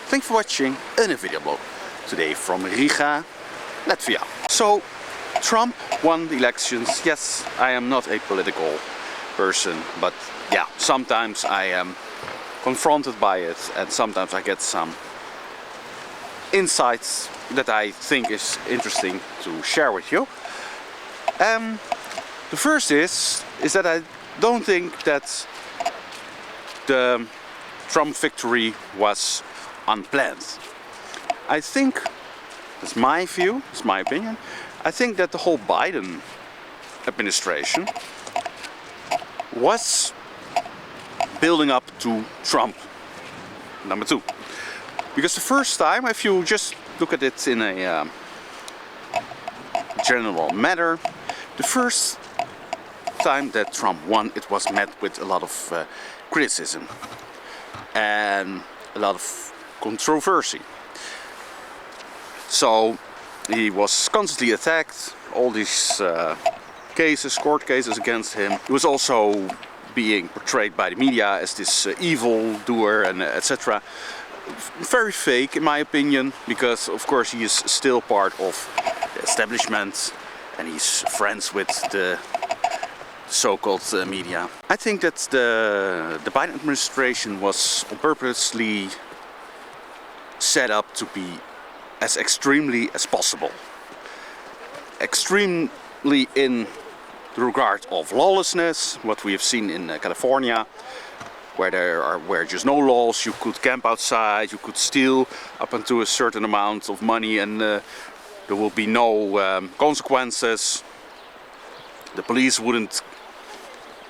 Thanks for watching a new video blog. Today from Riga, Latvia. So, Trump won the elections. Yes, I am not a political person, but yeah, sometimes I am confronted by it and sometimes I get some insights that I think is interesting to share with you. The first is that I don't think that the Trump victory was unplanned. I think, it's my view, it's my opinion, I think that the whole Biden administration was building up to Trump number 2. Because the first time, if you just look at it in a general matter, the first time that Trump won, it was met with a lot of criticism and a lot of controversy. So he was constantly attacked, all these court cases against him. He was also being portrayed by the media as this evil doer and etc. Very fake in my opinion, because of course he is still part of the establishment and he's friends with the so-called media. I think that the Biden administration was purposely set up to be as extremely as possible. Extremely in the regard of lawlessness, what we have seen in California, where there were just no laws. You could camp outside, you could steal up until a certain amount of money and there will be no consequences. The police wouldn't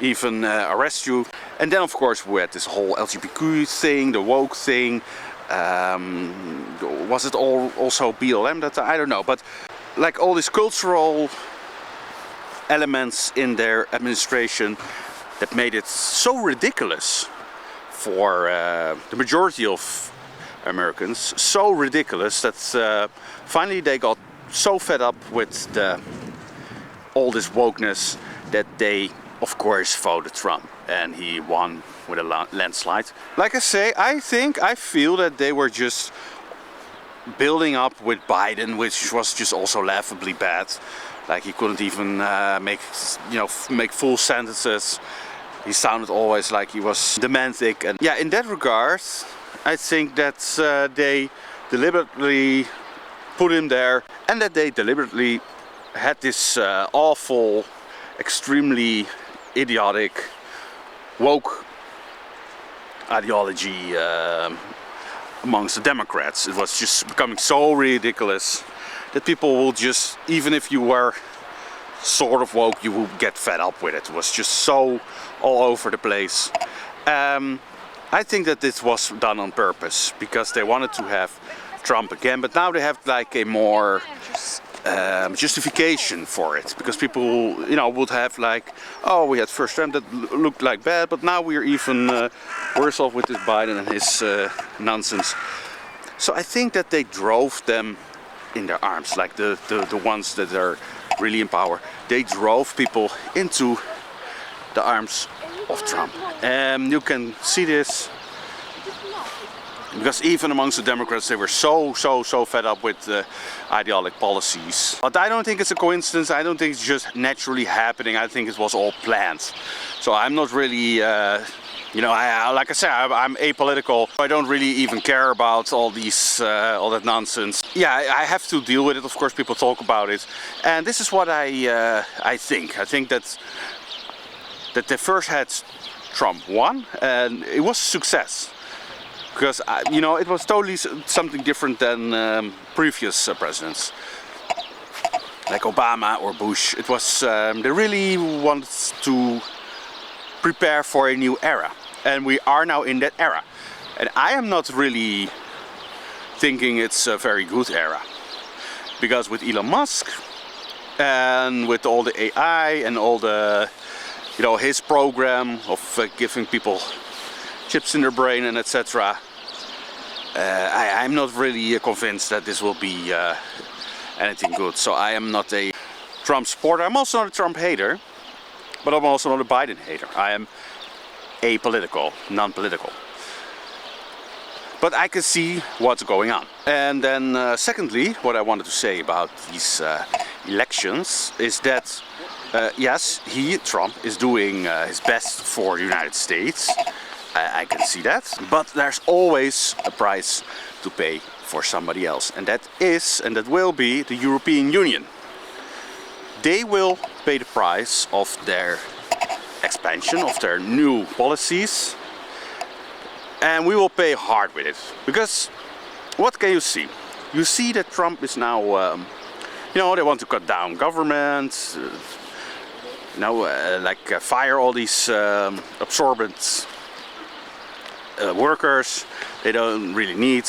even arrest you. And then of course we had this whole LGBTQ thing, the woke thing. Was it all also BLM that I don't know, but like all these cultural elements in their administration that made it so ridiculous for the majority of Americans, so ridiculous that finally they got so fed up with all this wokeness that they of course voted Trump, and he won with a landslide. Like I say, I feel that they were just building up with Biden, which was just also laughably bad. Like he couldn't even make full sentences. He sounded always like he was dementic, and yeah, in that regard, I think that they deliberately put him there, and that they deliberately had this awful, extremely idiotic, woke ideology amongst the Democrats. It was just becoming so ridiculous that people will just, even if you were sort of woke, you will get fed up with it. It was just so all over the place. I think that this was done on purpose because they wanted to have Trump again, but now they have like a more justification for it, because people would have like, oh, we had first Trump that looked like bad, but now we're even worse off with this Biden and his nonsense. So I think that they drove them in their arms, like the ones that are really in power. They drove people into the arms of Trump. And you can see this because even amongst the Democrats they were so fed up with the ideological policies. But I don't think it's a coincidence. I don't think it's just naturally happening. I think it was all planned. So I'm not really like I said, I'm apolitical. I don't really even care about all these all that nonsense. Yeah, I have to deal with it. Of course, people talk about it, and this is what I think. I think that they first had Trump won, and it was a success. Because it was totally something different than previous presidents, like Obama or Bush. It was they really wanted to prepare for a new era, and we are now in that era. And I am not really thinking it's a very good era, because with Elon Musk and with all the AI and all the his program of giving people chips in their brain and etc. I'm not really convinced that this will be anything good. So I am not a Trump supporter. I'm also not a Trump hater, but I'm also not a Biden hater. I am apolitical, non-political. But I can see what's going on. And then secondly, what I wanted to say about these elections is that yes, Trump is doing his best for the United States. I can see that. But there's always a price to pay for somebody else. And that is, and that will be, the European Union. They will pay the price of their expansion, of their new policies. And we will pay hard with it. Because what can you see? You see that Trump is now, you know, they want to cut down government, fire all these absorbent workers they don't really need.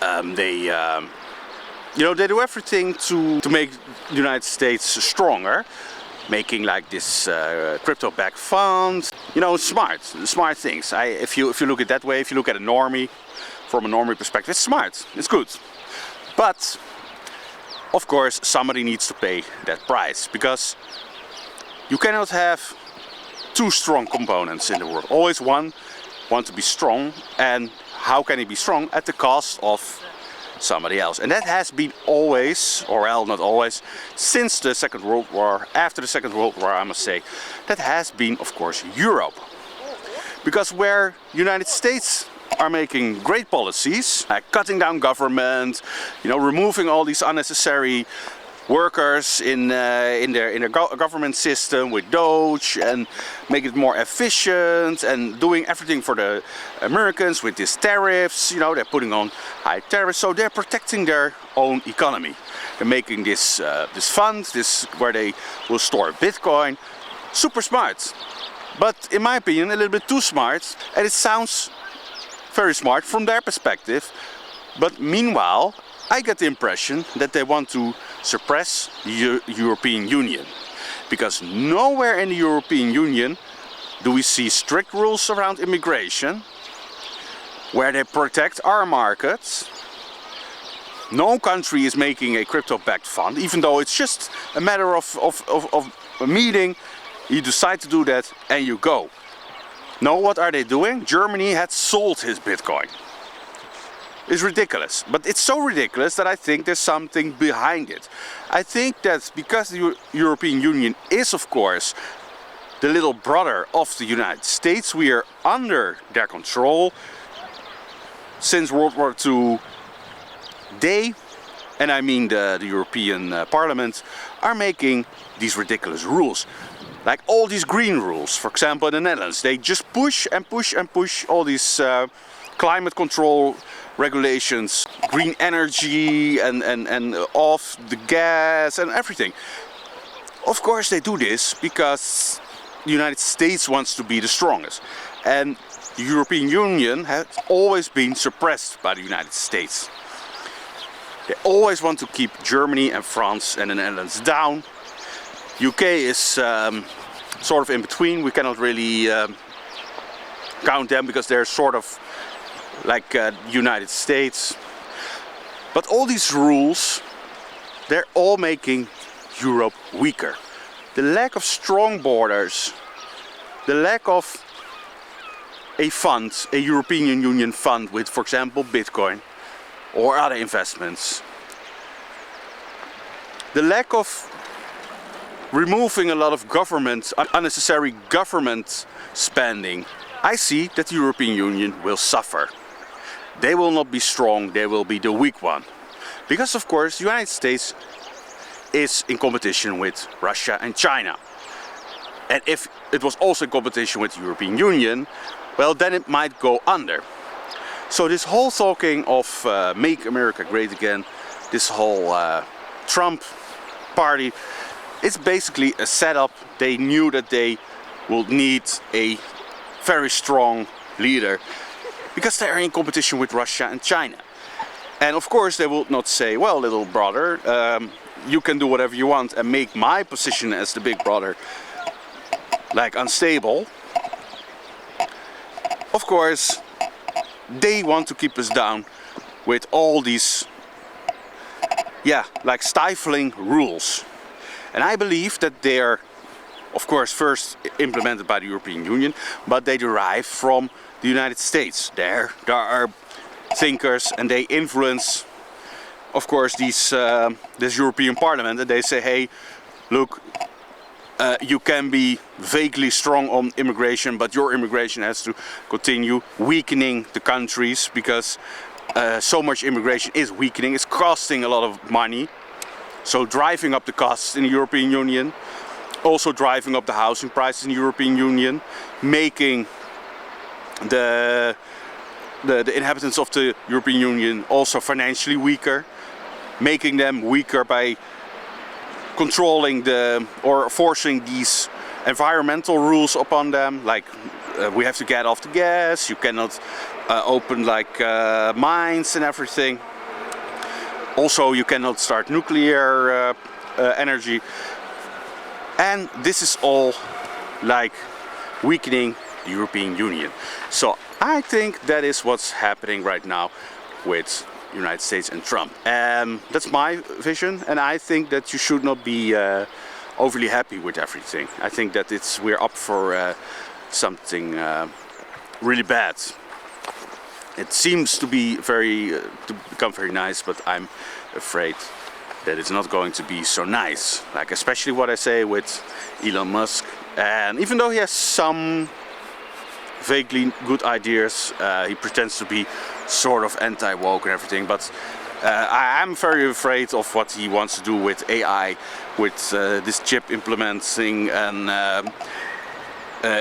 You know, they do everything to make the United States stronger, making like this crypto-backed fund. You know, smart things. If you look at it that way, if you look at a normie, from a normie perspective, it's smart, it's good. But of course, somebody needs to pay that price, because you cannot have two strong components in the world. Always one want to be strong, and how can he be strong? At the cost of somebody else. And that has been always, or well, not always, since the Second World War, after the Second World War, I must say, that has been, of course, Europe. Because where United States are making great policies, like cutting down government, you know, removing all these unnecessary workers in their government system with Doge, and make it more efficient, and doing everything for the Americans with these tariffs. You know, they're putting on high tariffs, so they're protecting their own economy. They're making this fund, where they will store Bitcoin. Super smart, but in my opinion a little bit too smart, and it sounds very smart from their perspective. But meanwhile, I get the impression that they want to suppress the European Union, because nowhere in the European Union do we see strict rules around immigration, where they protect our markets. No country is making a crypto-backed fund, even though it's just a matter of a meeting. You decide to do that and you go. No, what are they doing? Germany had sold his Bitcoin. It's ridiculous, but it's so ridiculous that I think there's something behind it. I think that because the European Union is, of course, the little brother of the United States, we are under their control. Since World War II, they, and I mean the European Parliament, are making these ridiculous rules. Like all these green rules, for example in the Netherlands, they just push and push and push all these climate control regulations, green energy, and off the gas and everything. Of course they do this because the United States wants to be the strongest. And the European Union has always been suppressed by the United States. They always want to keep Germany and France and the Netherlands down. UK is sort of in between. We cannot really count them because they're sort of like United States. But all these rules, they're all making Europe weaker. The lack of strong borders, the lack of a fund, a European Union fund with, for example, Bitcoin or other investments. The lack of removing a lot of government, unnecessary government spending. I see that the European Union will suffer. They will not be strong, they will be the weak one. Because of course the United States is in competition with Russia and China. And if it was also in competition with the European Union, well, then it might go under. So this whole talking of Make America Great Again, this whole Trump party, it's basically a setup. They knew that they will need a very strong leader because they are in competition with Russia and China. And of course they will not say, well, little brother, you can do whatever you want and make my position as the big brother like unstable. Of course they want to keep us down with all these, yeah, like stifling rules. And I believe that they are, of course, first implemented by the European Union, but they derive from the United States. There are thinkers, and they influence, of course, this European Parliament, and they say, hey, look, you can be vaguely strong on immigration, but your immigration has to continue, weakening the countries, because so much immigration is weakening, it's costing a lot of money, so driving up the costs in the European Union, also driving up the housing prices in the European Union, making the inhabitants of the European Union also financially weaker, making them weaker by controlling or forcing these environmental rules upon them, like we have to get off the gas, you cannot open like mines and everything. Also, you cannot start nuclear energy. And this is all like weakening the European Union. So I think that is what's happening right now with the United States and Trump. That's my vision, and I think that you should not be overly happy with everything. I think that we're up for something really bad. It seems to be to become very nice, but I'm afraid that it's not going to be so nice. Like especially what I say with Elon Musk. And even though he has some vaguely good ideas, he pretends to be sort of anti-woke and everything, but I'm very afraid of what he wants to do with AI, with this chip implementing, and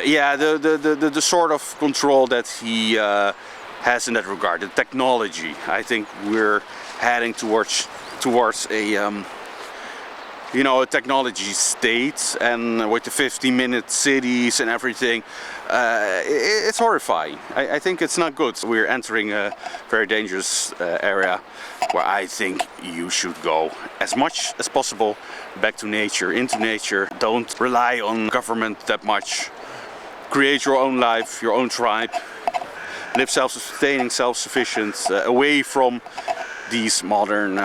yeah, the sort of control that he has in that regard, the technology. I think we're heading towards a you know, a technology state, and with the 50-minute cities and everything, it's horrifying. I think it's not good. We're entering a very dangerous area where I think you should go as much as possible back to nature, into nature. Don't rely on government that much. Create your own life, your own tribe. Live self-sustaining, self-sufficient, away from these modern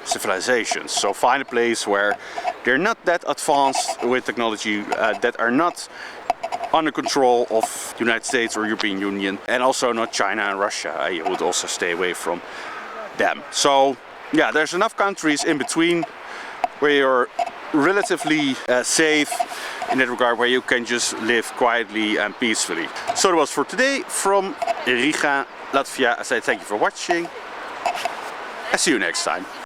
civilizations. So find a place where they're not that advanced with technology, that are not under control of the United States or European Union, and also not China and Russia. I would also stay away from them. So yeah, there's enough countries in between where you're relatively safe in that regard, where you can just live quietly and peacefully. So that was for today from Riga, Latvia. I say thank you for watching. I see you next time.